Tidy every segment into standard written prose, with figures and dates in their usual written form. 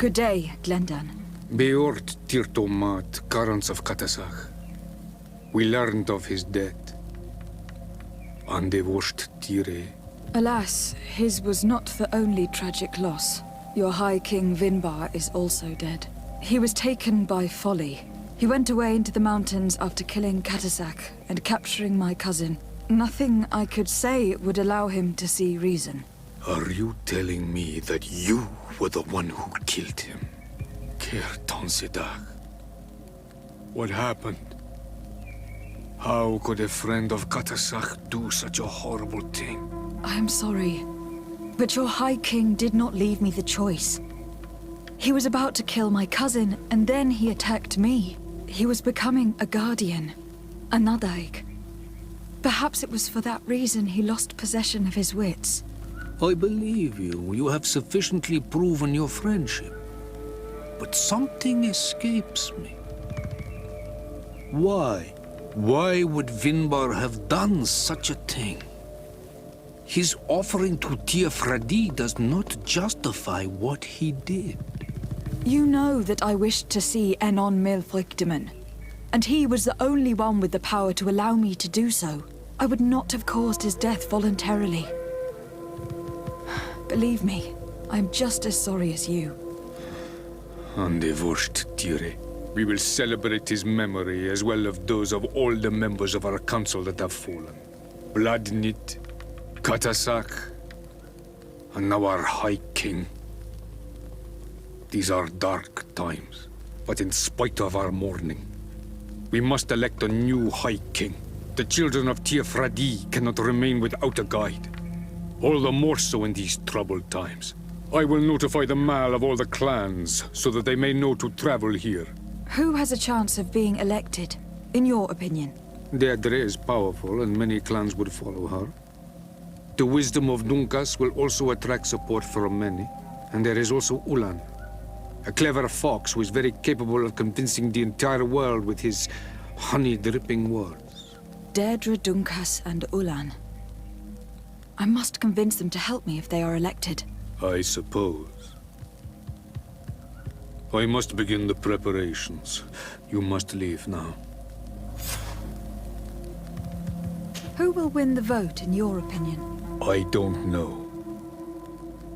Good day, Glendan. Beort Tirtomat, Garants of Katasach. We learned of his death. Andevosht Tire. Alas, his was not the only tragic loss. Your High King Vinbar is also dead. He was taken by folly. He went away into the mountains after killing Katasak and capturing my cousin. Nothing I could say would allow him to see reason. Are you telling me that you were the one who killed him? Kertan Sidak. What happened? How could a friend of Katasak do such a horrible thing? I am sorry, but your High King did not leave me the choice. He was about to kill my cousin, and then he attacked me. He was becoming a guardian, a Nadaig. Perhaps it was for that reason he lost possession of his wits. I believe you. You have sufficiently proven your friendship. But something escapes me. Why? Why would Vinbar have done such a thing? His offering to Tiafradi does not justify what he did. You know that I wished to see Enon Milfrictiman, and he was the only one with the power to allow me to do so. I would not have caused his death voluntarily. Believe me, I'm just as sorry as you. Andevosht Tire. We will celebrate his memory as well as those of all the members of our council that have fallen. Vladnit, Katasak, and now our High King. These are dark times, but in spite of our mourning, we must elect a new High King. The children of Tiafradi cannot remain without a guide. All the more so in these troubled times. I will notify the Mal of all the clans, so that they may know to travel here. Who has a chance of being elected, in your opinion? Deirdre is powerful, and many clans would follow her. The wisdom of Dunkas will also attract support from many. And there is also Ulan, a clever fox who is very capable of convincing the entire world with his honey-dripping words. Deirdre, Dunkas, and Ulan. I must convince them to help me if they are elected. I suppose. I must begin the preparations. You must leave now. Who will win the vote, in your opinion? I don't know.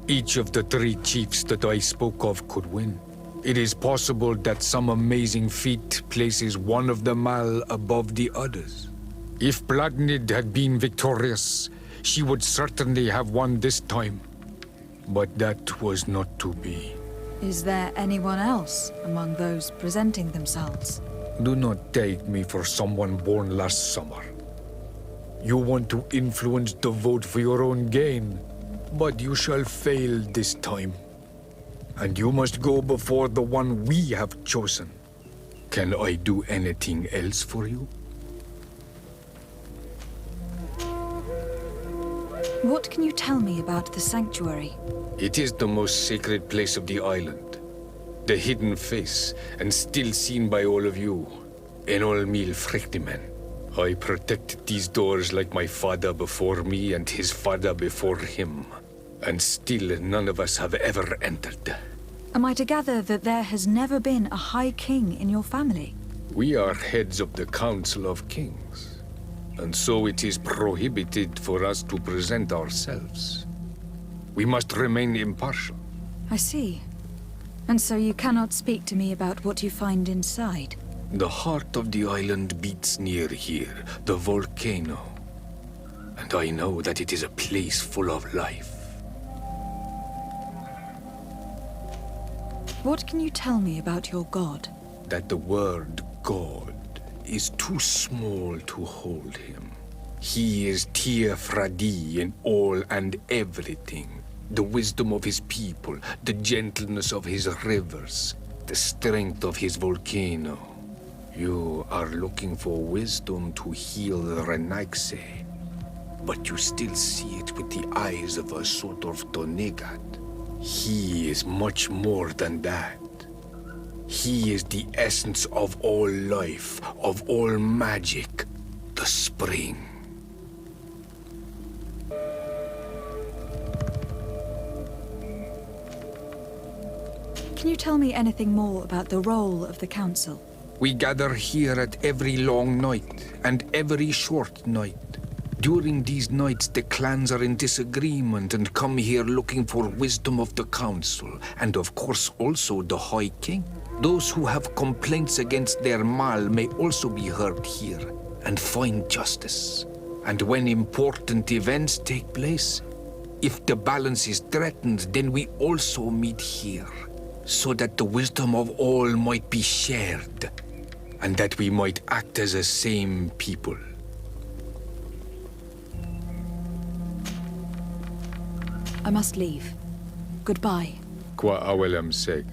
Each of the three chiefs that I spoke of could win. It is possible that some amazing feat places one of the Mal above the others. If Bladnid had been victorious, she would certainly have won this time. But that was not to be. Is there anyone else among those presenting themselves? Do not take me for someone born last summer. You want to influence the vote for your own gain, but you shall fail this time. And you must go before the one we have chosen. Can I do anything else for you? What can you tell me about the sanctuary? It is the most sacred place of the island. The hidden face, and still seen by all of you. Enol Mil Frechtimen. I protected these doors like my father before me and his father before him. And still none of us have ever entered. Am I to gather that there has never been a High King in your family? We are heads of the Council of Kings. And so it is prohibited for us to present ourselves. We must remain impartial. I see. And so you cannot speak to me about what you find inside? The heart of the island beats near here, the volcano. And I know that it is a place full of life. What can you tell me about your god? That the word God is too small to hold him. He is Tiafradi in all and everything. The wisdom of his people, the gentleness of his rivers, the strength of his volcano. You are looking for wisdom to heal the Renaigse, but you still see it with the eyes of a sort of Donegat. He is much more than that. He is the essence of all life, of all magic, the spring. Can you tell me anything more about the role of the Council? We gather here at every long night and every short night. During these nights, the clans are in disagreement and come here looking for wisdom of the Council, and of course also the High King. Those who have complaints against their Mal may also be heard here and find justice. And when important events take place, if the balance is threatened, then we also meet here, so that the wisdom of all might be shared, and that we might act as a same people. I must leave. Goodbye. Qua awelam seg.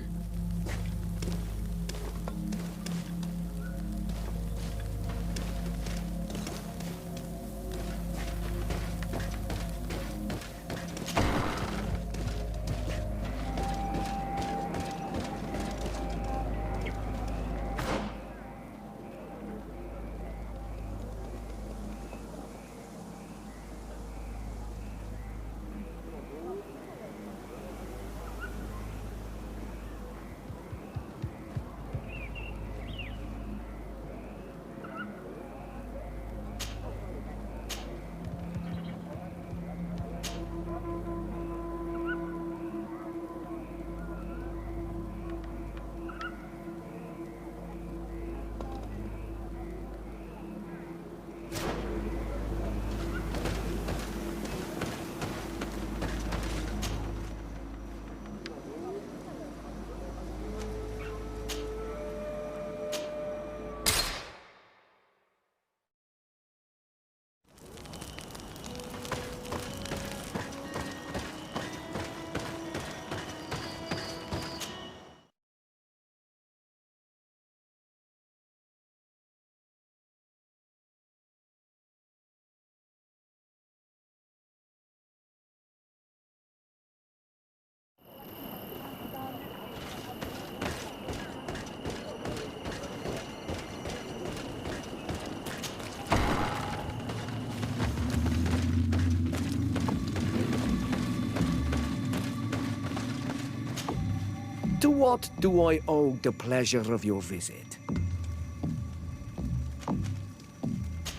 To what do I owe the pleasure of your visit?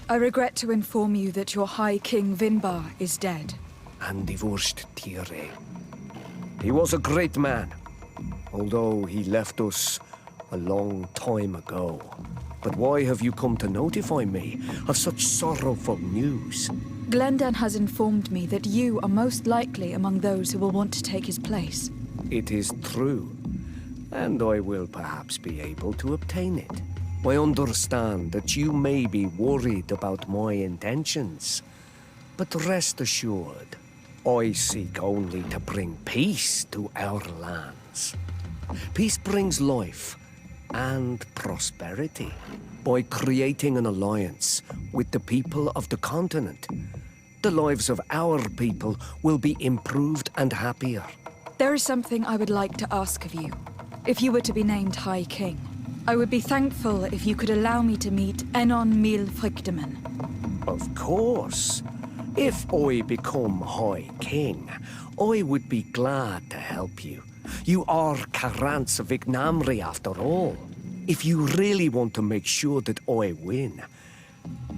I regret to inform you that your High King Vinbar is dead. And divorced Tire. He was a great man, although he left us a long time ago. But why have you come to notify me of such sorrowful news? Glendan has informed me that you are most likely among those who will want to take his place. It is true, and I will perhaps be able to obtain it. I understand that you may be worried about my intentions, but rest assured, I seek only to bring peace to our lands. Peace brings life and prosperity by creating an alliance with the people of the continent. The lives of our people will be improved and happier. There is something I would like to ask of you. If you were to be named High King, I would be thankful if you could allow me to meet Enon Mil Frichteman. Of course. If I become High King, I would be glad to help you. You are Karant's Vignamri after all. If you really want to make sure that I win,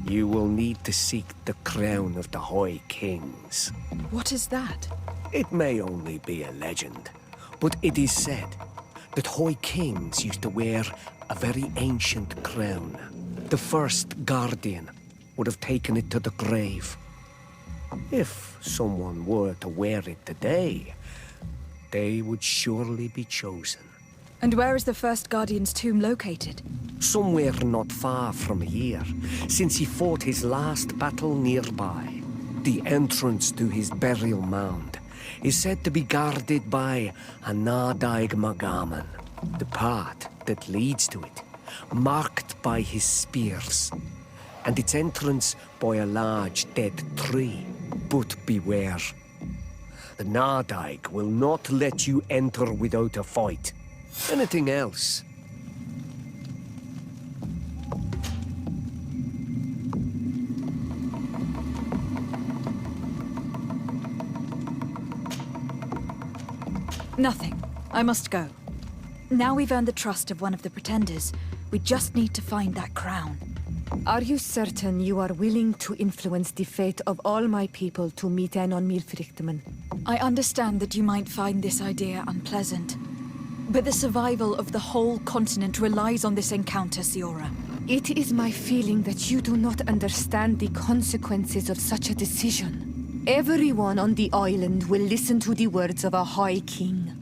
you will need to seek the crown of the High Kings. What is that? It may only be a legend, but it is said that High Kings used to wear a very ancient crown. The first guardian would have taken it to the grave. If someone were to wear it today, they would surely be chosen. And where is the first Guardian's tomb located? Somewhere not far from here, since he fought his last battle nearby. The entrance to his burial mound is said to be guarded by a Nadaig Magaman, the path that leads to it, marked by his spears, and its entrance by a large dead tree. But beware. The Nadaig will not let you enter without a fight. Anything else? Nothing. I must go. Now we've earned the trust of one of the pretenders. We just need to find that crown. Are you certain you are willing to influence the fate of all my people to meet Enon Milfrichteman? I understand that you might find this idea unpleasant, but the survival of the whole continent relies on this encounter, Siora. It is my feeling that you do not understand the consequences of such a decision. Everyone on the island will listen to the words of a High King.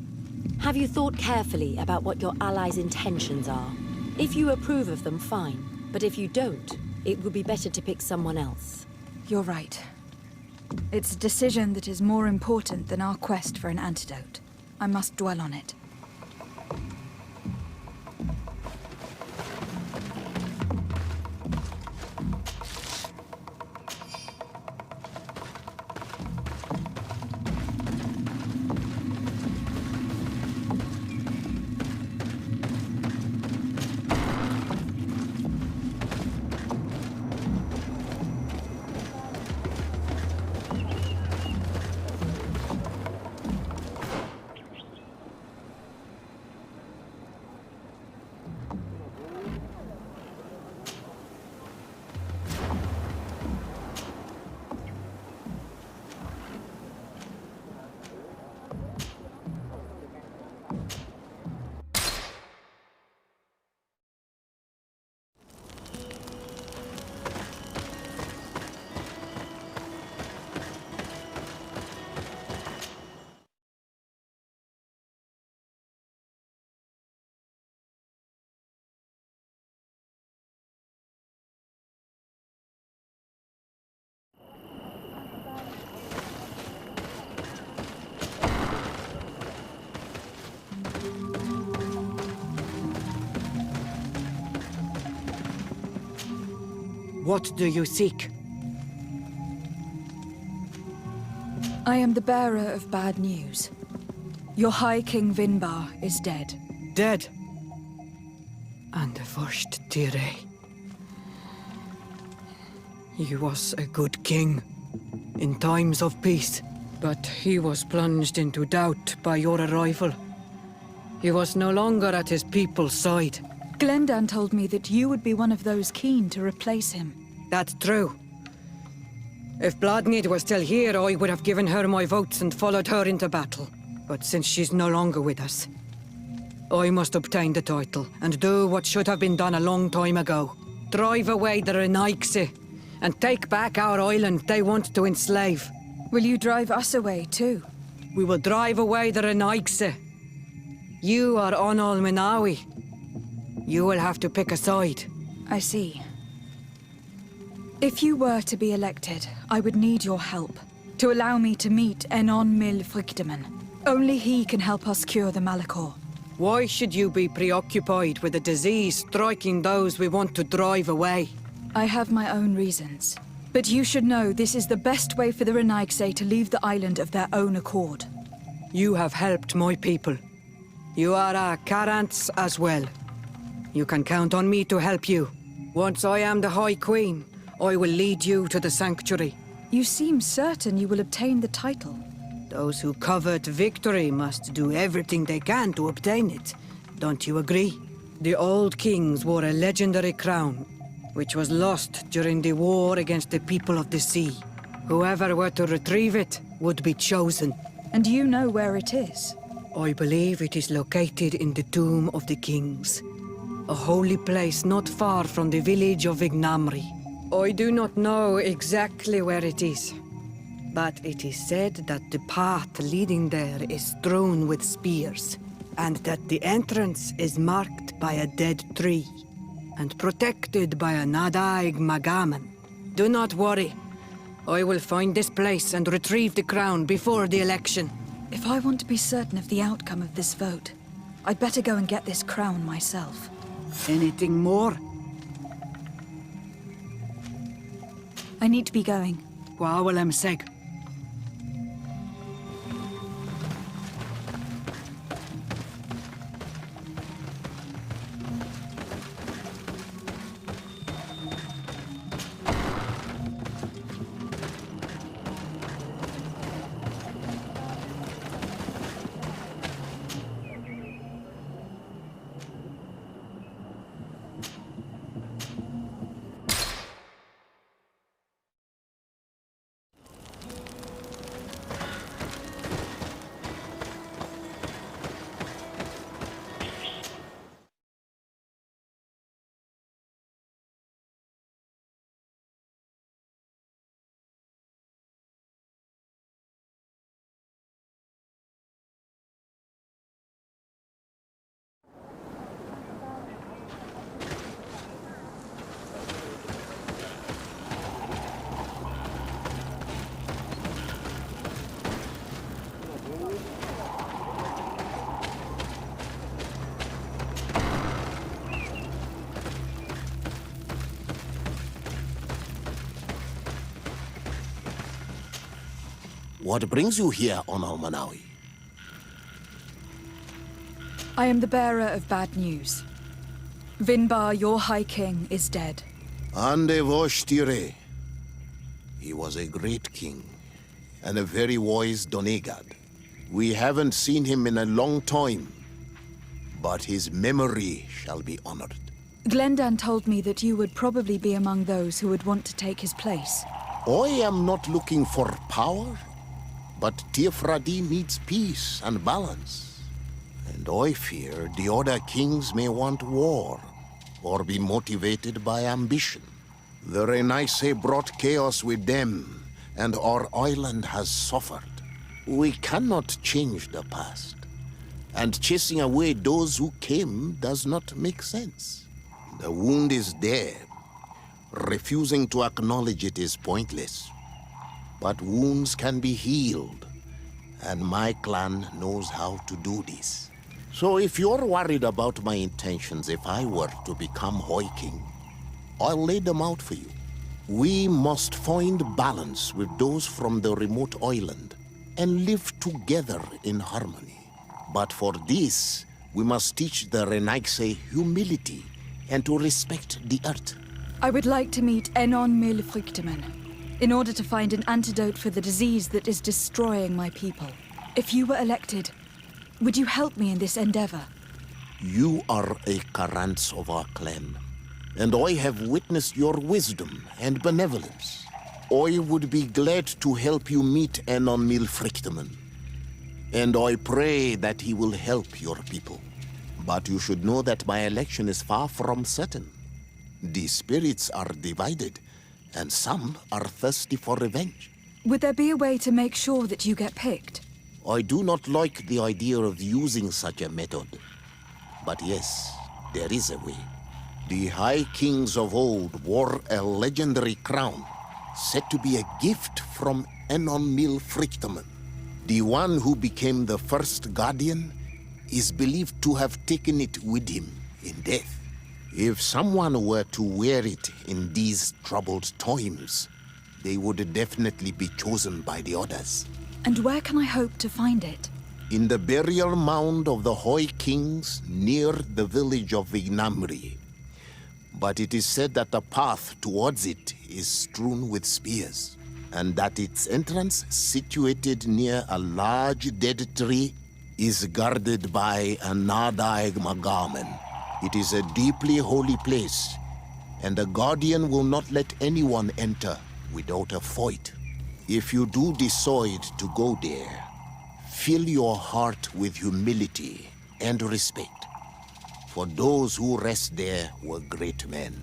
Have you thought carefully about what your allies' intentions are? If you approve of them, fine. But if you don't, it would be better to pick someone else. You're right. It's a decision that is more important than our quest for an antidote. I must dwell on it. What do you seek? I am the bearer of bad news. Your High King Vinbar is dead. Dead. And the first Tire. He was a good king in times of peace, but he was plunged into doubt by your arrival. He was no longer at his people's side. Glendan told me that you would be one of those keen to replace him. That's true. If Bladnid was still here, I would have given her my votes and followed her into battle. But since she's no longer with us, I must obtain the title and do what should have been done a long time ago. Drive away the Renaigse and take back our island they want to enslave. Will you drive us away too? We will drive away the Renaigse. You are Onal Minawi. You will have to pick a side. I see. If you were to be elected, I would need your help to allow me to meet Enon Milfrichteman. Only he can help us cure the Malachor. Why should you be preoccupied with a disease striking those we want to drive away? I have my own reasons. But you should know this is the best way for the Renaigse to leave the island of their own accord. You have helped my people. You are our Karants as well. You can count on me to help you. Once I am the High Queen, I will lead you to the Sanctuary. You seem certain you will obtain the title. Those who covet victory must do everything they can to obtain it. Don't you agree? The old kings wore a legendary crown, which was lost during the war against the people of the sea. Whoever were to retrieve it would be chosen. And you know where it is? I believe it is located in the Tomb of the Kings, a holy place not far from the village of Vignamri. I do not know exactly where it is, but it is said that the path leading there is strewn with spears, and that the entrance is marked by a dead tree, and protected by a Nadaig Magaman. Do not worry. I will find this place and retrieve the crown before the election. If I want to be certain of the outcome of this vote, I'd better go and get this crown myself. Anything more? I need to be going. Wawalem seg. What brings you here on Almanawi? I am the bearer of bad news. Vinbar, your High King, is dead. Ande Voshtire. He was a great king, and a very wise Donegad. We haven't seen him in a long time, but his memory shall be honored. Glendan told me that you would probably be among those who would want to take his place. I am not looking for power, but Tiefradi needs peace and balance. And I fear the other kings may want war, or be motivated by ambition. The Renaisse brought chaos with them, and our island has suffered. We cannot change the past, and chasing away those who came does not make sense. The wound is there. Refusing to acknowledge it is pointless. But wounds can be healed, and my clan knows how to do this. So if you're worried about my intentions if I were to become High King, I'll lay them out for you. We must find balance with those from the remote island and live together in harmony. But for this, we must teach the Renaisse humility and to respect the earth. I would like to meet Enon Milfrichteman in order to find an antidote for the disease that is destroying my people. If you were elected, would you help me in this endeavor? You are a Karants of our clan, and I have witnessed your wisdom and benevolence. I would be glad to help you meet Enon Milfrichteman, and I pray that he will help your people. But you should know that my election is far from certain. The spirits are divided, and some are thirsty for revenge. Would there be a way to make sure that you get picked? I do not like the idea of using such a method. But yes, there is a way. The High Kings of old wore a legendary crown, said to be a gift from Enon Milfrichteman. The one who became the first guardian is believed to have taken it with him in death. If someone were to wear it in these troubled times, they would definitely be chosen by the others. And where can I hope to find it? In the burial mound of the High Kings near the village of Vignamri. But it is said that the path towards it is strewn with spears, and that its entrance, situated near a large dead tree, is guarded by a Nadaig Magaman. It is a deeply holy place, and the Guardian will not let anyone enter without a fight. If you do decide to go there, fill your heart with humility and respect, for those who rest there were great men.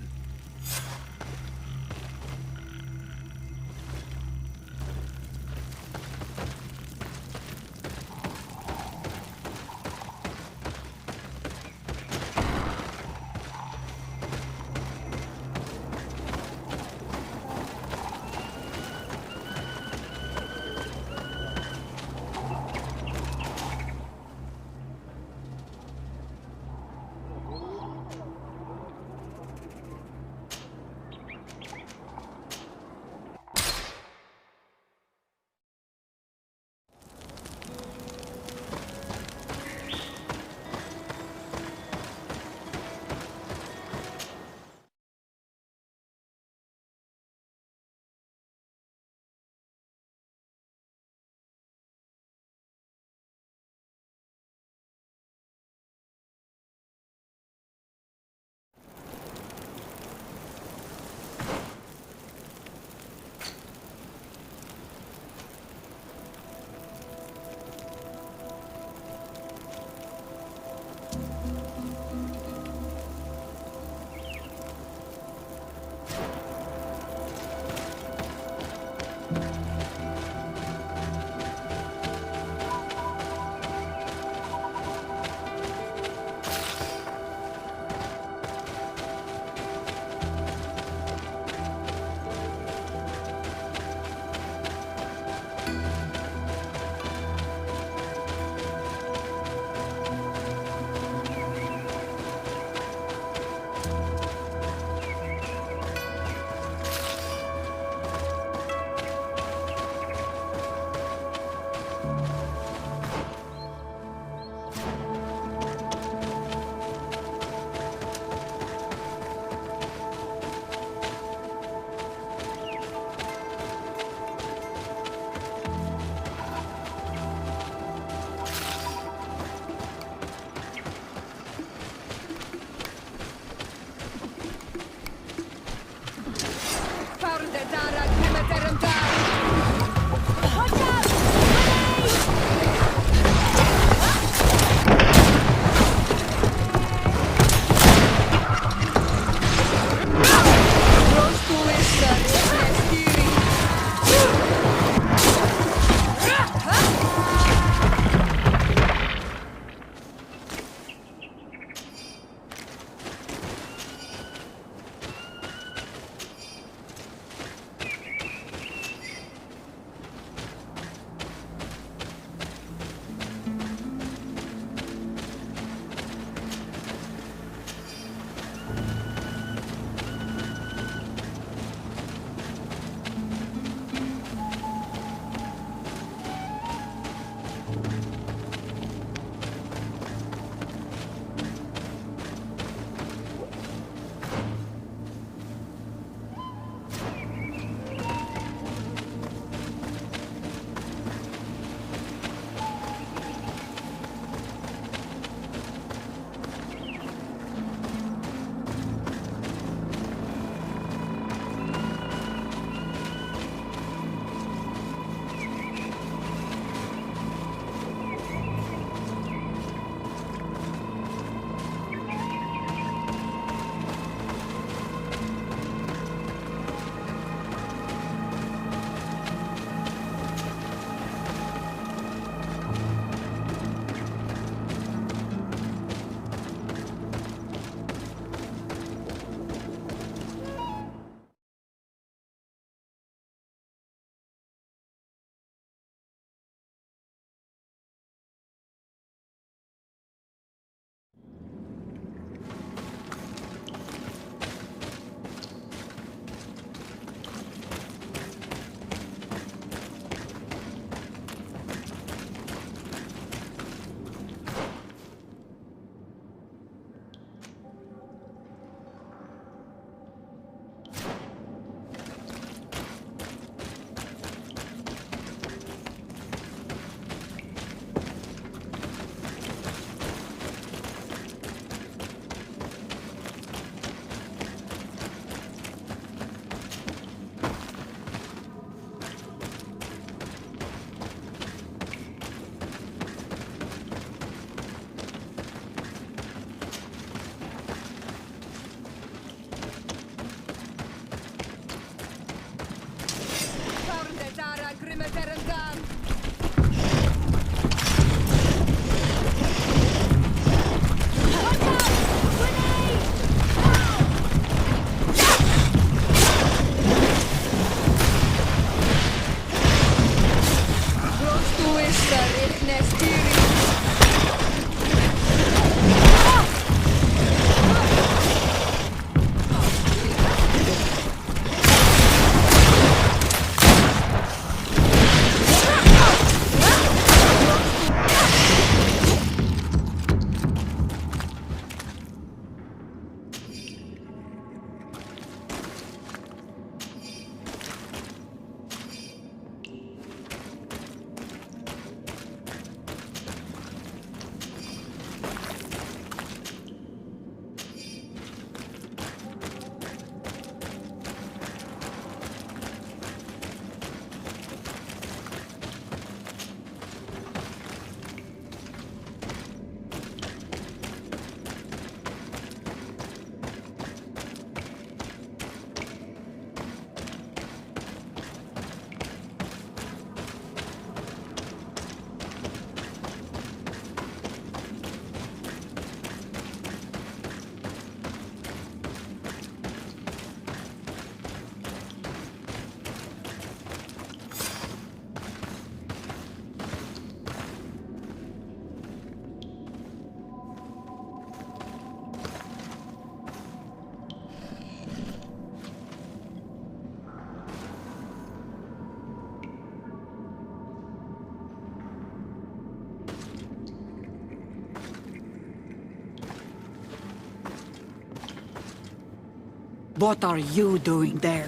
What are you doing there?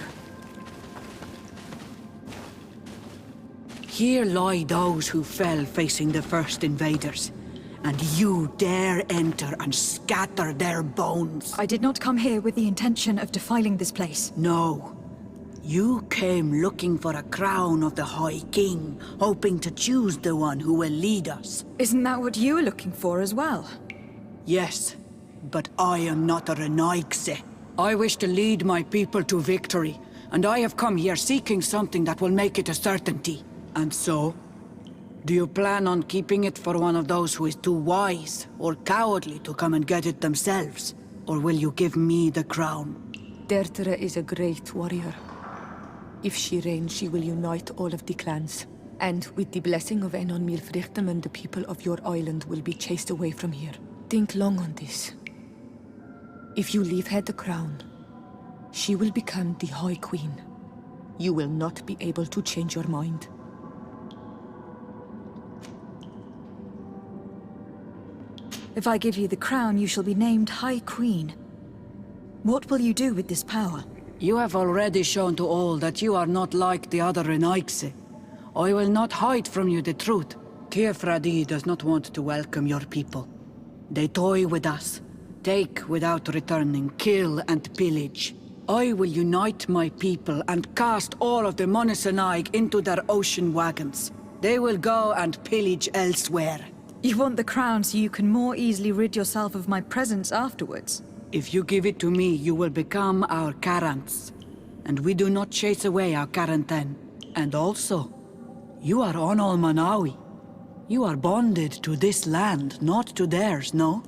Here lie those who fell facing the first invaders, and you dare enter and scatter their bones. I did not come here with the intention of defiling this place. No. You came looking for a crown of the High King, hoping to choose the one who will lead us. Isn't that what you were looking for as well? Yes, but I am not a Renaigse. I wish to lead my people to victory, and I have come here seeking something that will make it a certainty. And so, do you plan on keeping it for one of those who is too wise or cowardly to come and get it themselves? Or will you give me the crown? Dertere is a great warrior. If she reigns, she will unite all of the clans. And with the blessing of Enon Milfrichtem, the people of your island will be chased away from here. Think long on this. If you leave her the crown, she will become the High Queen. You will not be able to change your mind. If I give you the crown, you shall be named High Queen. What will you do with this power? You have already shown to all that you are not like the other Renaigse. I will not hide from you the truth. Teofradi does not want to welcome your people. They toy with us. Take without returning, kill and pillage. I will unite my people and cast all of the Monesenaig into their ocean wagons. They will go and pillage elsewhere. You want the crown so you can more easily rid yourself of my presence afterwards? If you give it to me, you will become our Karants. And we do not chase away our Karanten. And also, you are Onol Manawi. You are bonded to this land, not to theirs, no?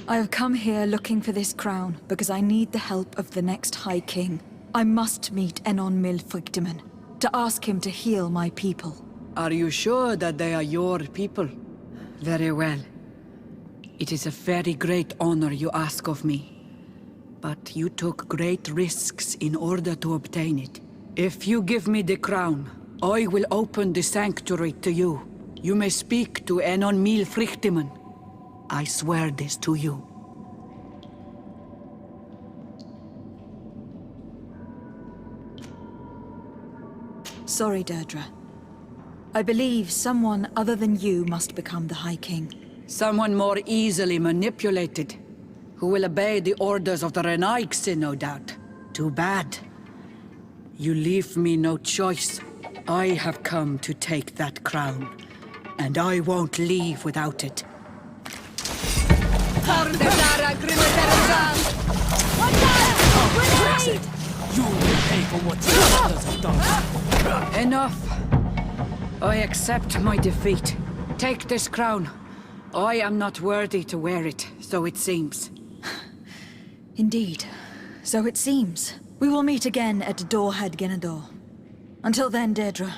I have come here looking for this crown because I need the help of the next High King. I must meet Enon Milfrichtem to ask him to heal my people. Are you sure that they are your people? Very well. It is a very great honor you ask of me. But you took great risks in order to obtain it. If you give me the crown, I will open the sanctuary to you. You may speak to Enon Milfrichtem. I swear this to you. Sorry, Deirdre. I believe someone other than you must become the High King. Someone more easily manipulated, who will obey the orders of the Renaigse, no doubt. Too bad. You leave me no choice. I have come to take that crown, and I won't leave without it. You will pay for what your others have done. Enough. I accept my defeat. Take this crown. I am not worthy to wear it, so it seems. Indeed. So it seems. We will meet again at Dorhad Genador. Until then, Deirdre.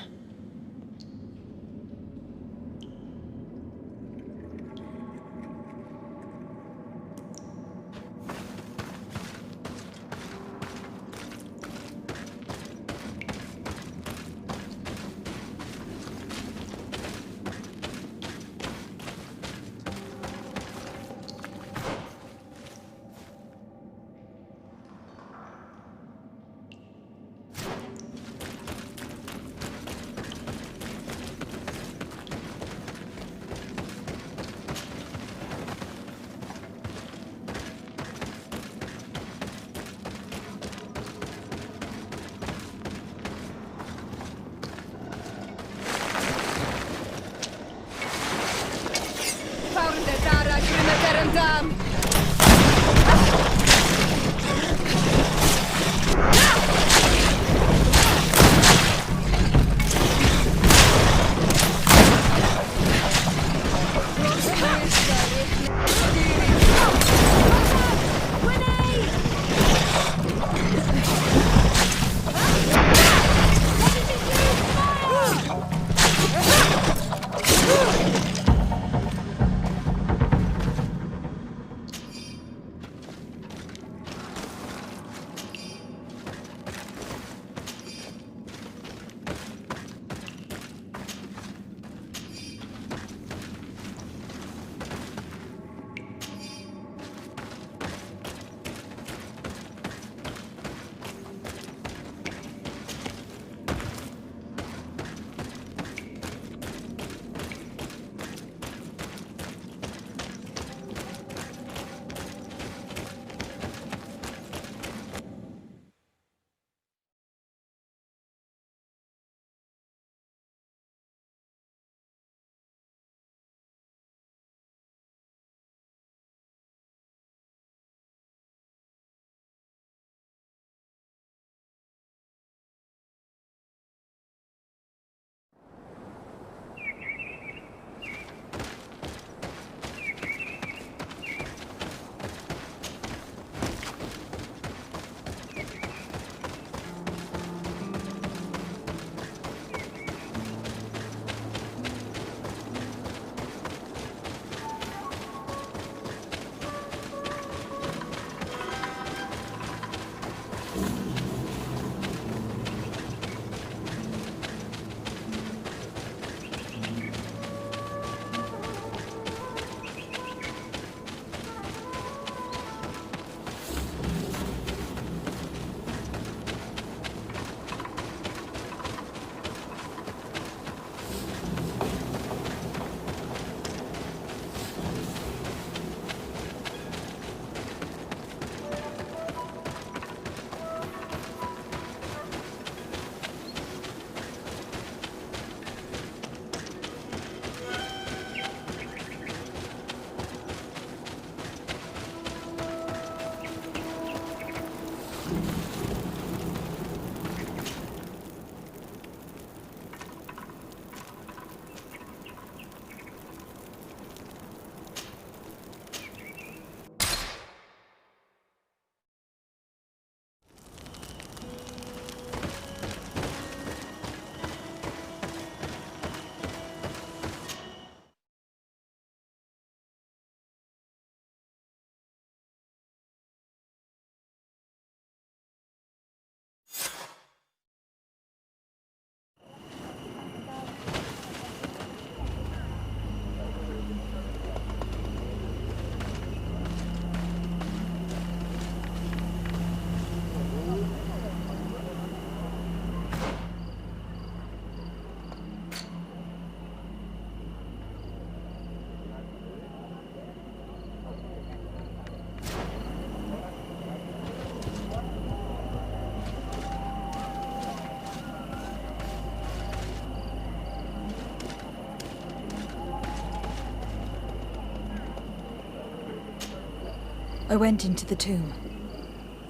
I went into the tomb.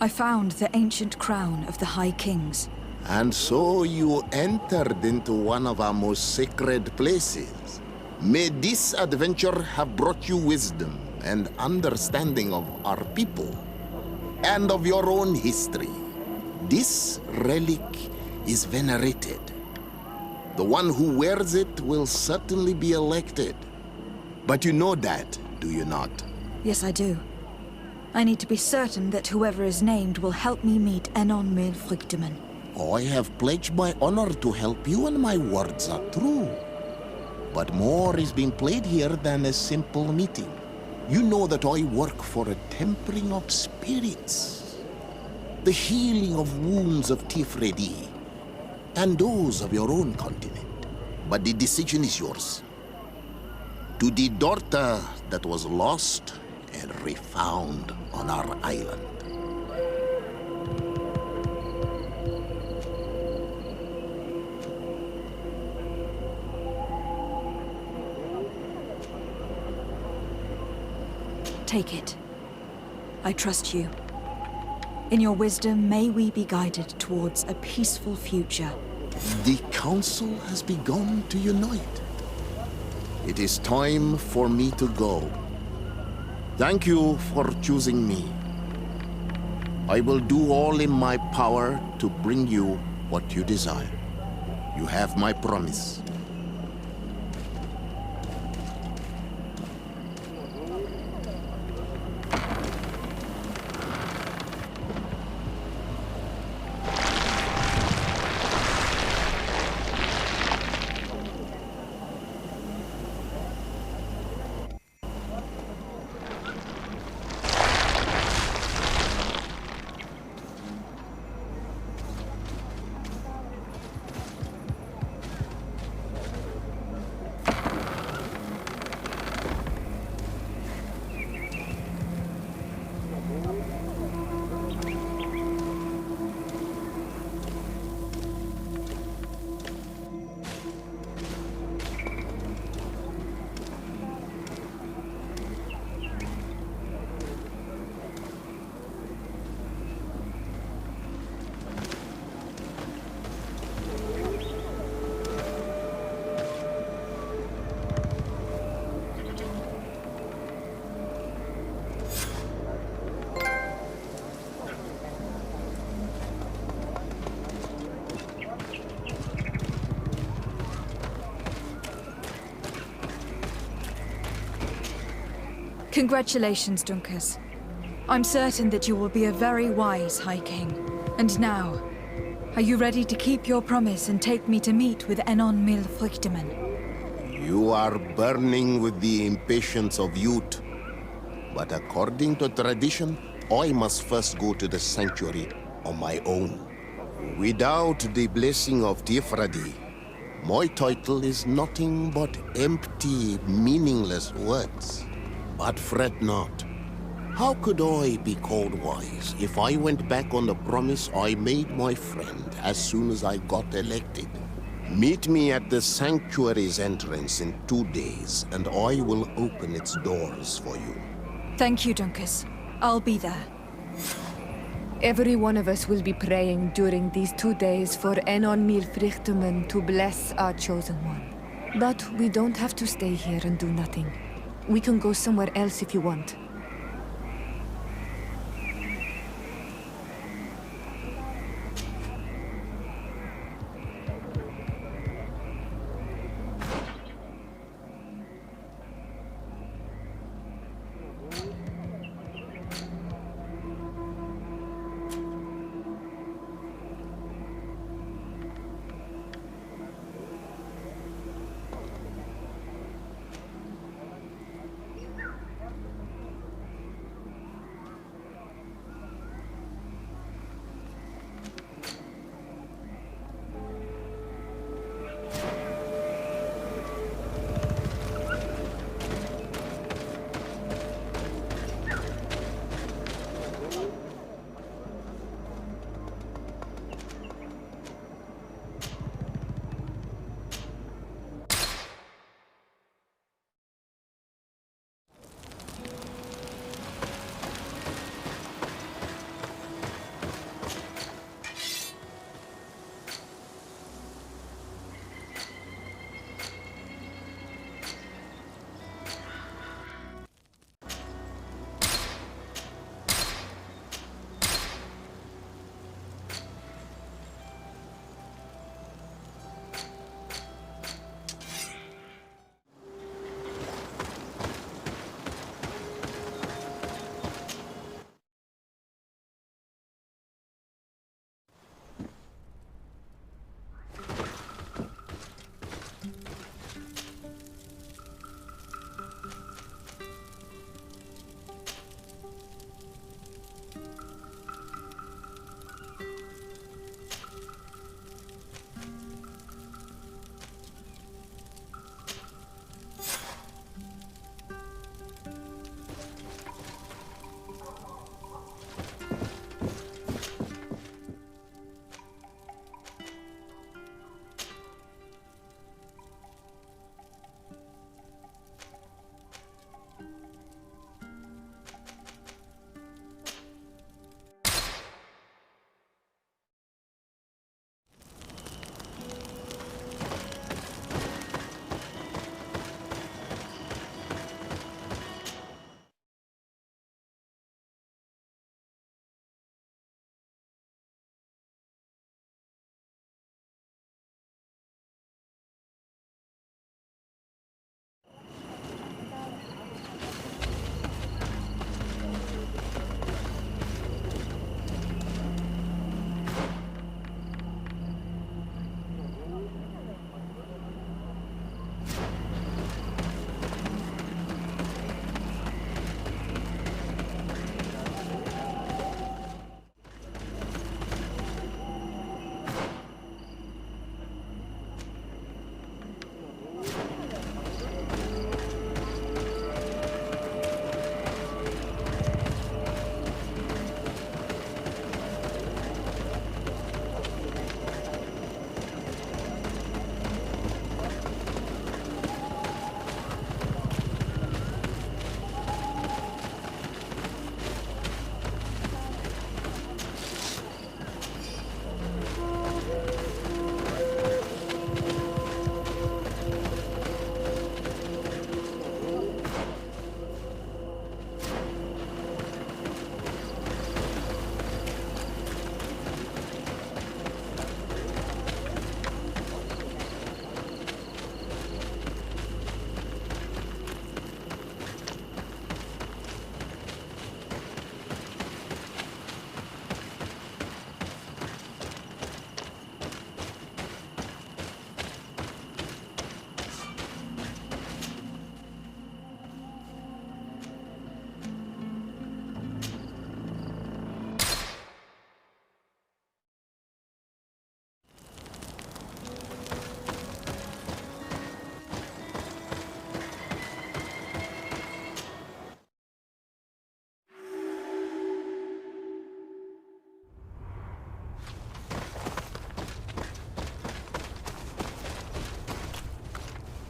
I found the ancient crown of the High Kings. And so you entered into one of our most sacred places. May this adventure have brought you wisdom and understanding of our people and of your own history. This relic is venerated. The one who wears it will certainly be elected. But you know that, do you not? Yes, I do. I need to be certain that whoever is named will help me meet Enon Milfrichtemann. I have pledged my honor to help you, and my words are true. But more is being played here than a simple meeting. You know that I work for a tempering of spirits, the healing of wounds of Tifredi, and those of your own continent. But the decision is yours. To the daughter that was lost and refound on our island. Take it. I trust you. In your wisdom, may we be guided towards a peaceful future. The council has begun to unite. It is time for me to go. Thank you for choosing me. I will do all in my power to bring you what you desire. You have my promise. Congratulations, Dunkas. I'm certain that you will be a very wise High King. And now, are you ready to keep your promise and take me to meet with Enon Milfrichtemann? You are burning with the impatience of youth. But according to tradition, I must first go to the sanctuary on my own. Without the blessing of Tifredi, my title is nothing but empty, meaningless words. But fret not. How could I be called wise if I went back on the promise I made my friend as soon as I got elected? Meet me at the sanctuary's entrance in 2 days, and I will open its doors for you. Thank you, Dunkas. I'll be there. Every one of us will be praying during these 2 days for Enon Milfrichtemann to bless our chosen one. But we don't have to stay here and do nothing. We can go somewhere else if you want.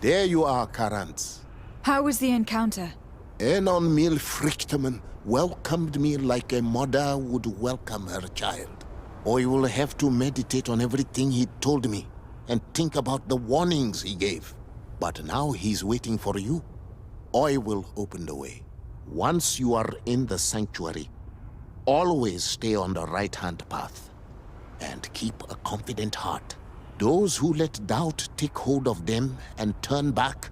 There you are, Karantz. How was the encounter? Enon Mil Frichterman welcomed me like a mother would welcome her child. I will have to meditate on everything he told me and think about the warnings he gave. But now he's waiting for you. I will open the way. Once you are in the sanctuary, always stay on the right-hand path and keep a confident heart. Those who let doubt take hold of them and turn back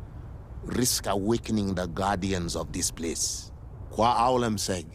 risk awakening the guardians of this place. Qua aulem seg.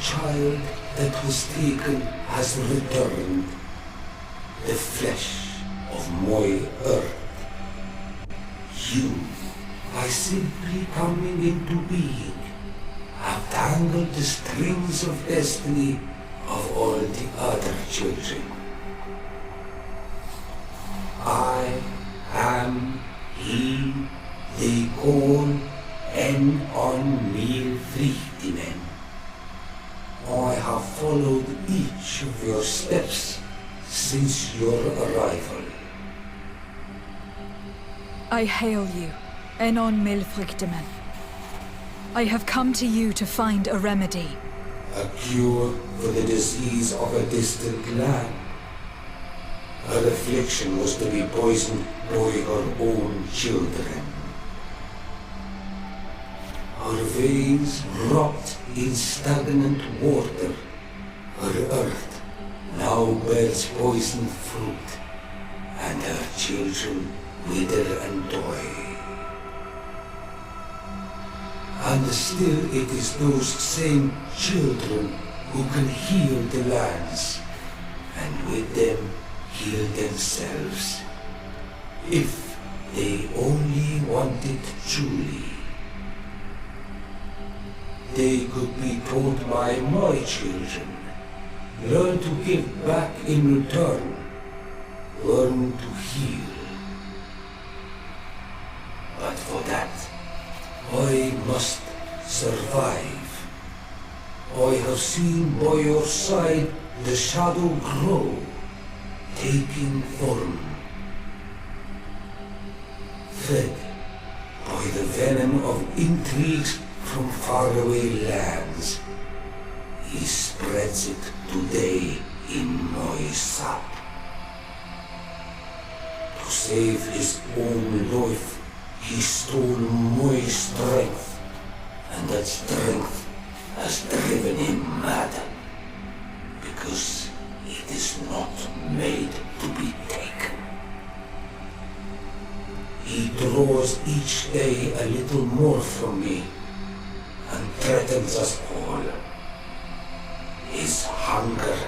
child that was taken has returned, the flesh of my earth. You, by simply coming into being, have tangled the strings of destiny of all the other children. I am he they call Enonmilfrichtimen. I have followed each of your steps since your arrival. I hail you, Enonmilfrichtimen. I have come to you to find a remedy. A cure for the disease of a distant land. Her affliction was to be poisoned by her own children. Her veins rot in stagnant water. Her earth now bears poisoned fruit, and her children wither and die. And still it is those same children who can heal the lands, and with them heal themselves, if they only want it truly. They could be taught by my children, learn to give back in return, learn to heal. But for that, I must survive. I have seen by your side the shadow grow, taking form. Fed by the venom of intrigues from faraway lands, he spreads it today in my sap. To save his own life, he stole my strength, and that strength has driven him mad, because it is not made to be taken. He draws each day a little more from me, and threatens us all. His hunger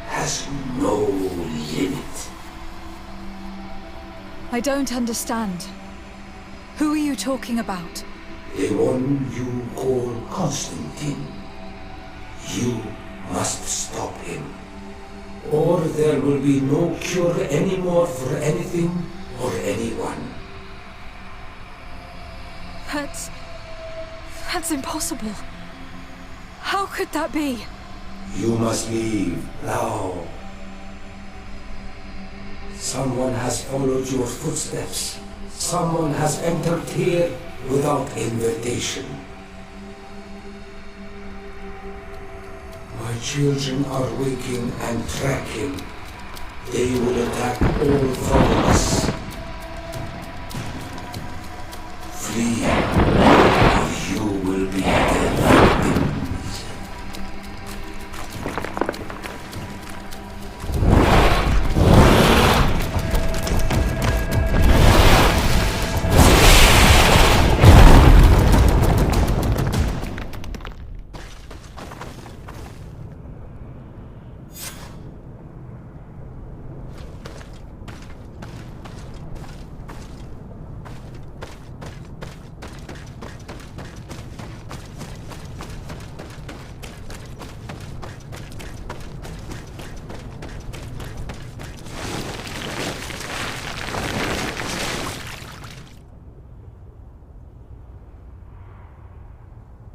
has no limit. I don't understand. Who are you talking about? The one you call Constantine. You must stop him, or there will be no cure anymore for anything or anyone. That's impossible. How could that be? You must leave now. Someone has followed your footsteps. Someone has entered here without invitation. My children are waking and tracking. They will attack all followers. Flee, or you will be their victims.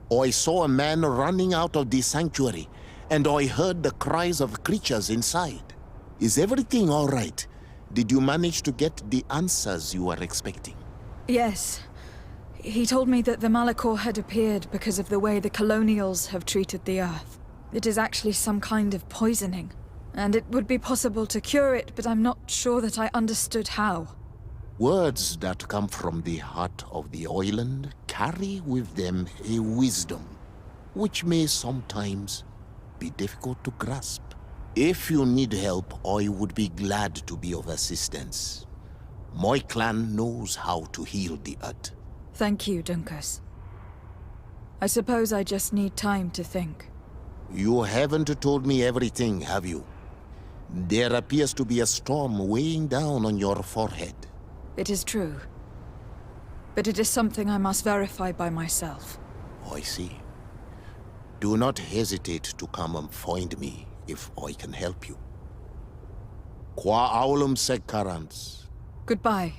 I saw a man running out of the sanctuary, and I heard the cries of creatures inside. Is everything all right? Did you manage to get the answers you were expecting? Yes. He told me that the Malachor had appeared because of the way the colonials have treated the Earth. It is actually some kind of poisoning, and it would be possible to cure it, but I'm not sure that I understood how. Words that come from the heart of the island carry with them a wisdom, which may sometimes be difficult to grasp. If you need help, I would be glad to be of assistance. My clan knows how to heal the Earth. Thank you, Dunkas. I suppose I just need time to think. You haven't told me everything, have you? There appears to be a storm weighing down on your forehead. It is true. But it is something I must verify by myself. I see. Do not hesitate to come and find me if I can help you. Qua aulum secarans. Goodbye.